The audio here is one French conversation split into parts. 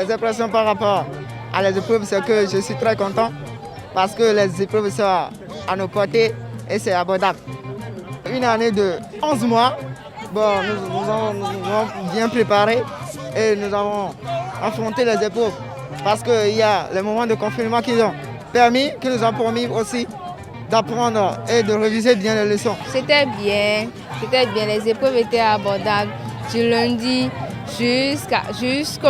Mes impressions par rapport à les épreuves, c'est que je suis très content parce que les épreuves sont à nos portées et c'est abordable. Une année de 11 mois, bon, nous avons bien préparé et nous avons affronté les épreuves parce qu'il y a les moments de confinement qui nous ont permis aussi d'apprendre et de réviser bien les leçons. C'était bien, les épreuves étaient abordables. Du lundi jusqu'à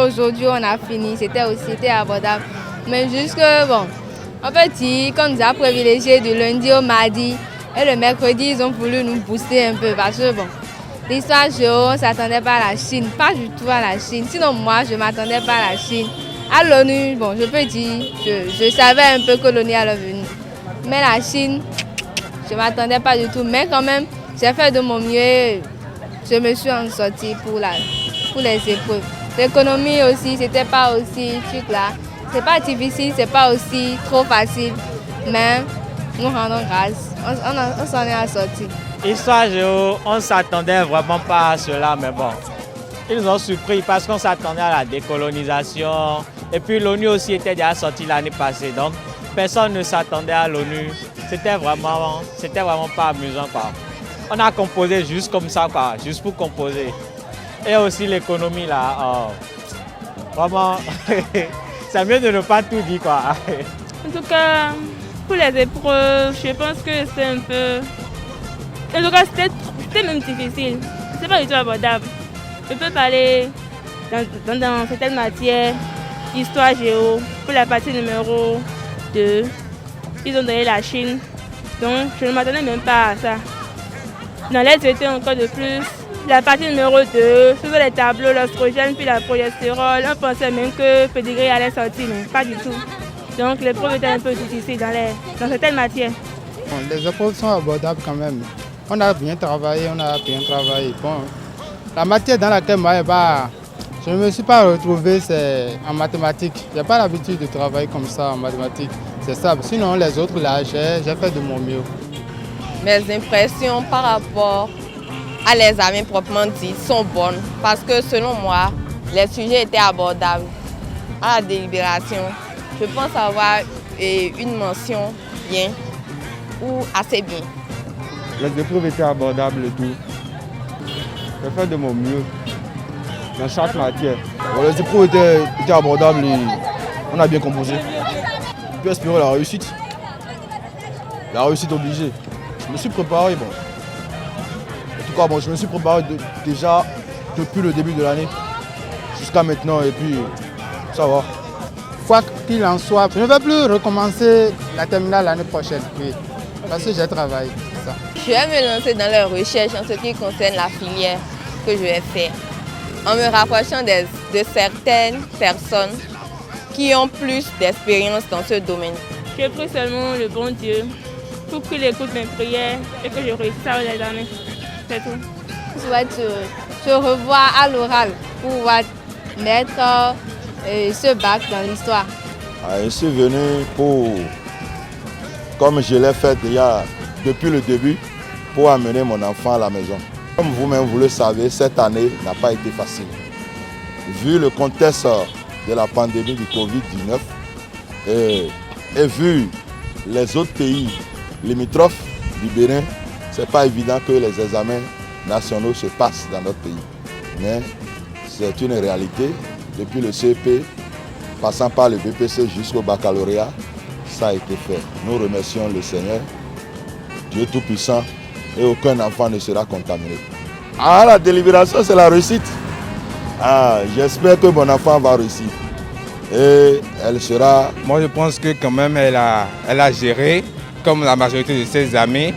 aujourd'hui, on a fini, c'était abordable. Mais on peut dire qu'on nous a privilégié du lundi au mardi et le mercredi, ils ont voulu nous booster un peu parce que l'histoire géo, on ne s'attendait pas à la Chine, pas du tout à la Chine. Sinon, moi, je ne m'attendais pas à la Chine. À l'ONU, je peux dire, je savais un peu que l'ONU allait venir. Mais la Chine, je ne m'attendais pas du tout. Mais quand même, j'ai fait de mon mieux. Je me suis en sortie pour les épreuves. L'économie aussi, c'était pas aussi truc là. C'est pas difficile, c'est pas aussi trop facile. Mais nous rendons grâce. On s'en est sorti. Histoire géo, on ne s'attendait vraiment pas à cela, mais bon. Ils nous ont surpris parce qu'on s'attendait à la décolonisation. Et puis l'ONU aussi était déjà sortie l'année passée. Donc personne ne s'attendait à l'ONU. C'était vraiment pas amusant, quoi. On a composé juste comme ça, quoi, juste pour composer. Et aussi l'économie là, vraiment, c'est mieux de ne pas tout dire, quoi. En tout cas, pour les épreuves, je pense que c'est un peu... En tout cas, c'était même difficile. C'est pas du tout abordable. Je peux parler dans certaines matières, histoire géo, pour la partie numéro 2. Ils ont donné la Chine, donc je ne m'attendais même pas à ça. Dans les études encore de plus, la partie numéro 2, sur les tableaux, l'oestrogène puis la progestérone, on pensait même que Pédigré allait sortir, mais pas du tout. Donc les épreuves étaient un peu difficiles dans certaines matières. Bon, les épreuves sont abordables quand même. On a bien travaillé. Bon, la matière dans laquelle je ne me suis pas retrouvé, c'est en mathématiques. Je n'ai pas l'habitude de travailler comme ça en mathématiques. C'est ça. Sinon, les autres, là, j'ai fait de mon mieux. Mes impressions par rapport à l'examen proprement dit sont bonnes parce que selon moi, les sujets étaient abordables. À la délibération, je pense avoir une mention bien ou assez bien. Les épreuves étaient abordables et tout. J'ai fait de mon mieux dans chaque matière. Bon, les épreuves étaient abordables et on a bien composé. On peut espérer la réussite. La réussite obligée. Je me suis préparé, bon. En tout cas, bon, je me suis préparé déjà depuis le début de l'année jusqu'à maintenant et puis ça va. Quoi qu'il en soit, je ne vais plus recommencer la terminale l'année prochaine, oui, parce que j'ai travaillé. Ça. Je vais me lancer dans les recherches en ce qui concerne la filière que je vais faire, en me rapprochant de certaines personnes qui ont plus d'expérience dans ce domaine. Je prie seulement le bon Dieu pour qu'il écoute mes prières et que je réussisse à l'examen. C'est tout. Je souhaite se revoir à l'oral pour pouvoir mettre ce bac dans l'histoire. Je suis venu comme je l'ai fait déjà depuis le début, pour amener mon enfant à la maison. Comme vous-même vous le savez, cette année n'a pas été facile. Vu le contexte de la pandémie du Covid-19 et vu les autres pays limitrophes du Bénin, ce n'est pas évident que les examens nationaux se passent dans notre pays. Mais c'est une réalité. Depuis le CEP, passant par le BPC jusqu'au baccalauréat, ça a été fait. Nous remercions le Seigneur, Dieu Tout-Puissant, et aucun enfant ne sera contaminé. Ah, la délibération, c'est la réussite. Ah, j'espère que mon enfant va réussir. Et elle sera... Moi, je pense que quand même, elle a géré, comme la majorité de ses amis.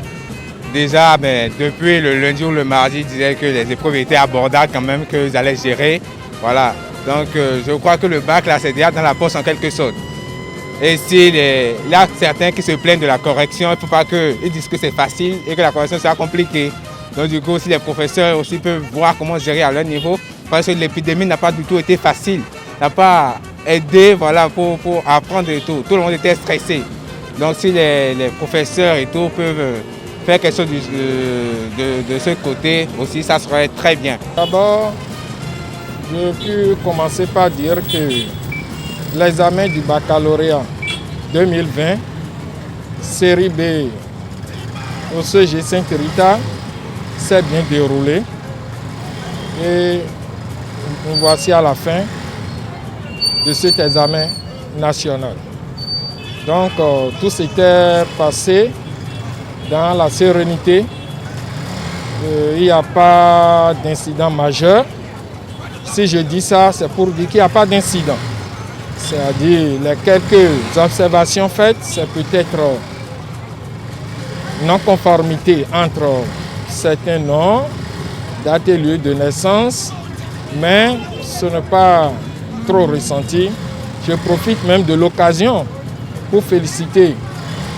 Déjà, depuis le lundi ou le mardi, ils disaient que les épreuves étaient abordables quand même, qu'ils allaient gérer. Voilà. Donc, je crois que le bac, là, c'est déjà dans la poche en quelque sorte. Et s'il y a certains qui se plaignent de la correction, il ne faut pas qu'ils disent que c'est facile et que la correction sera compliquée. Donc du coup, si les professeurs aussi peuvent voir comment gérer à leur niveau, parce que l'épidémie n'a pas du tout été facile, n'a pas aidé voilà, pour apprendre et tout. Tout le monde était stressé. Donc si les professeurs et tout peuvent faire quelque chose de ce côté aussi, ça serait très bien. D'abord, je peux commencer par dire que l'examen du baccalauréat 2020, série B au CG Sainte-Rita s'est bien déroulé. Et nous voici à la fin de cet examen national. Donc tout s'était passé dans la sérénité. Il n'y a pas d'incident majeur. Si je dis ça, c'est pour dire qu'il n'y a pas d'incident. C'est-à-dire les quelques observations faites, c'est peut-être non-conformité entre certains noms, date et lieu de naissance, mais ce n'est pas trop ressenti. Je profite même de l'occasion pour féliciter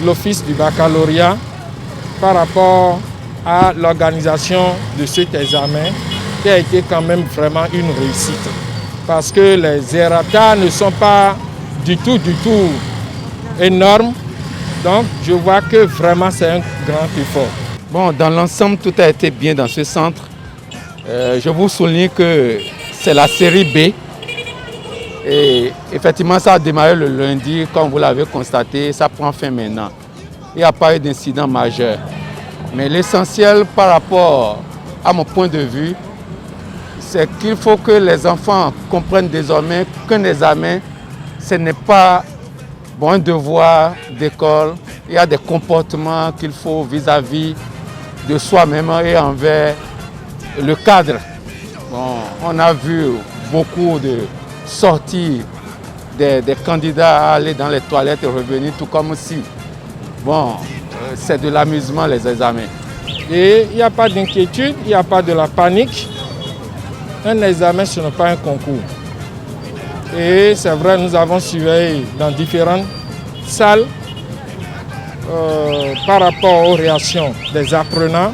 l'Office du baccalauréat par rapport à l'organisation de cet examen qui a été quand même vraiment une réussite. Parce que les errata ne sont pas du tout énormes. Donc je vois que vraiment c'est un grand effort. Bon, dans l'ensemble, tout a été bien dans ce centre. Je vous souligne que c'est la série B. Et effectivement, ça a démarré le lundi, comme vous l'avez constaté, ça prend fin maintenant. Il n'y a pas eu d'incident majeur. Mais l'essentiel par rapport à mon point de vue, c'est qu'il faut que les enfants comprennent désormais qu'un examen, ce n'est pas un devoir d'école. Il y a des comportements qu'il faut vis-à-vis de soi-même et envers le cadre. Bon, on a vu beaucoup de sorties des candidats à aller dans les toilettes et revenir, tout comme si, c'est de l'amusement les examens. Et il n'y a pas d'inquiétude, il n'y a pas de la panique. Un examen, ce n'est pas un concours. Et c'est vrai, nous avons surveillé dans différentes salles par rapport aux réactions des apprenants.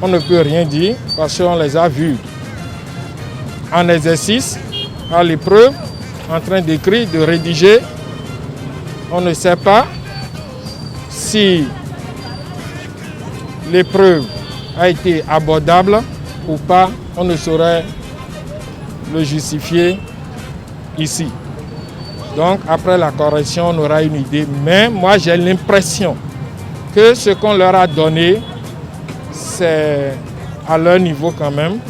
On ne peut rien dire parce qu'on les a vus en exercice, à l'épreuve, en train d'écrire, de rédiger. On ne sait pas si l'épreuve a été abordable ou pas. On ne saurait le justifier ici. Donc après la correction, on aura une idée. Mais moi j'ai l'impression que ce qu'on leur a donné, c'est à leur niveau quand même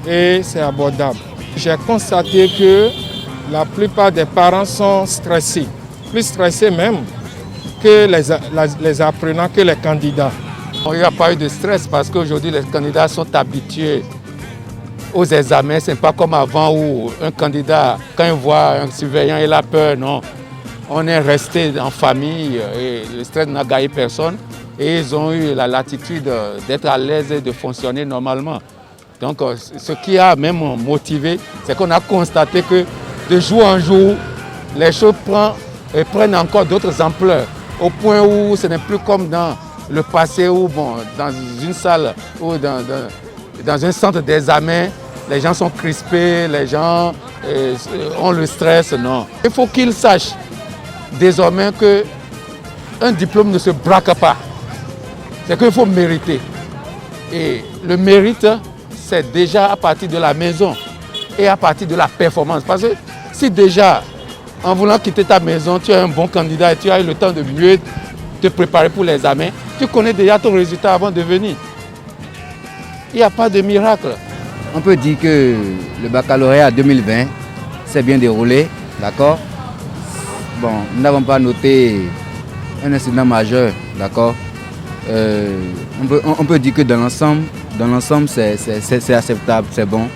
et c'est abordable. J'ai constaté que la plupart des parents sont stressés, plus stressés même que les apprenants, que les candidats. Il n'y a pas eu de stress parce qu'aujourd'hui les candidats sont habitués aux examens. Ce n'est pas comme avant où un candidat, quand il voit un surveillant, il a peur. Non, on est resté en famille et le stress n'a gagné personne. Et ils ont eu la latitude d'être à l'aise et de fonctionner normalement. Donc ce qui a même motivé, c'est qu'on a constaté que de jour en jour, les choses prennent encore d'autres ampleurs. Au point où ce n'est plus comme dans le passé où, dans une salle ou dans un centre d'examen, les gens sont crispés, les gens ont le stress. Non. Il faut qu'ils sachent désormais qu'un diplôme ne se braque pas. C'est qu'il faut mériter. Et le mérite, c'est déjà à partir de la maison et à partir de la performance. Parce que si déjà, en voulant quitter ta maison, tu es un bon candidat et tu as eu le temps de mieux te préparer pour l'examen, tu connais déjà ton résultat avant de venir. Il n'y a pas de miracle. On peut dire que le baccalauréat 2020 s'est bien déroulé, d'accord. Bon, nous n'avons pas noté un incident majeur, d'accord. On peut dire que dans l'ensemble, c'est acceptable, c'est bon.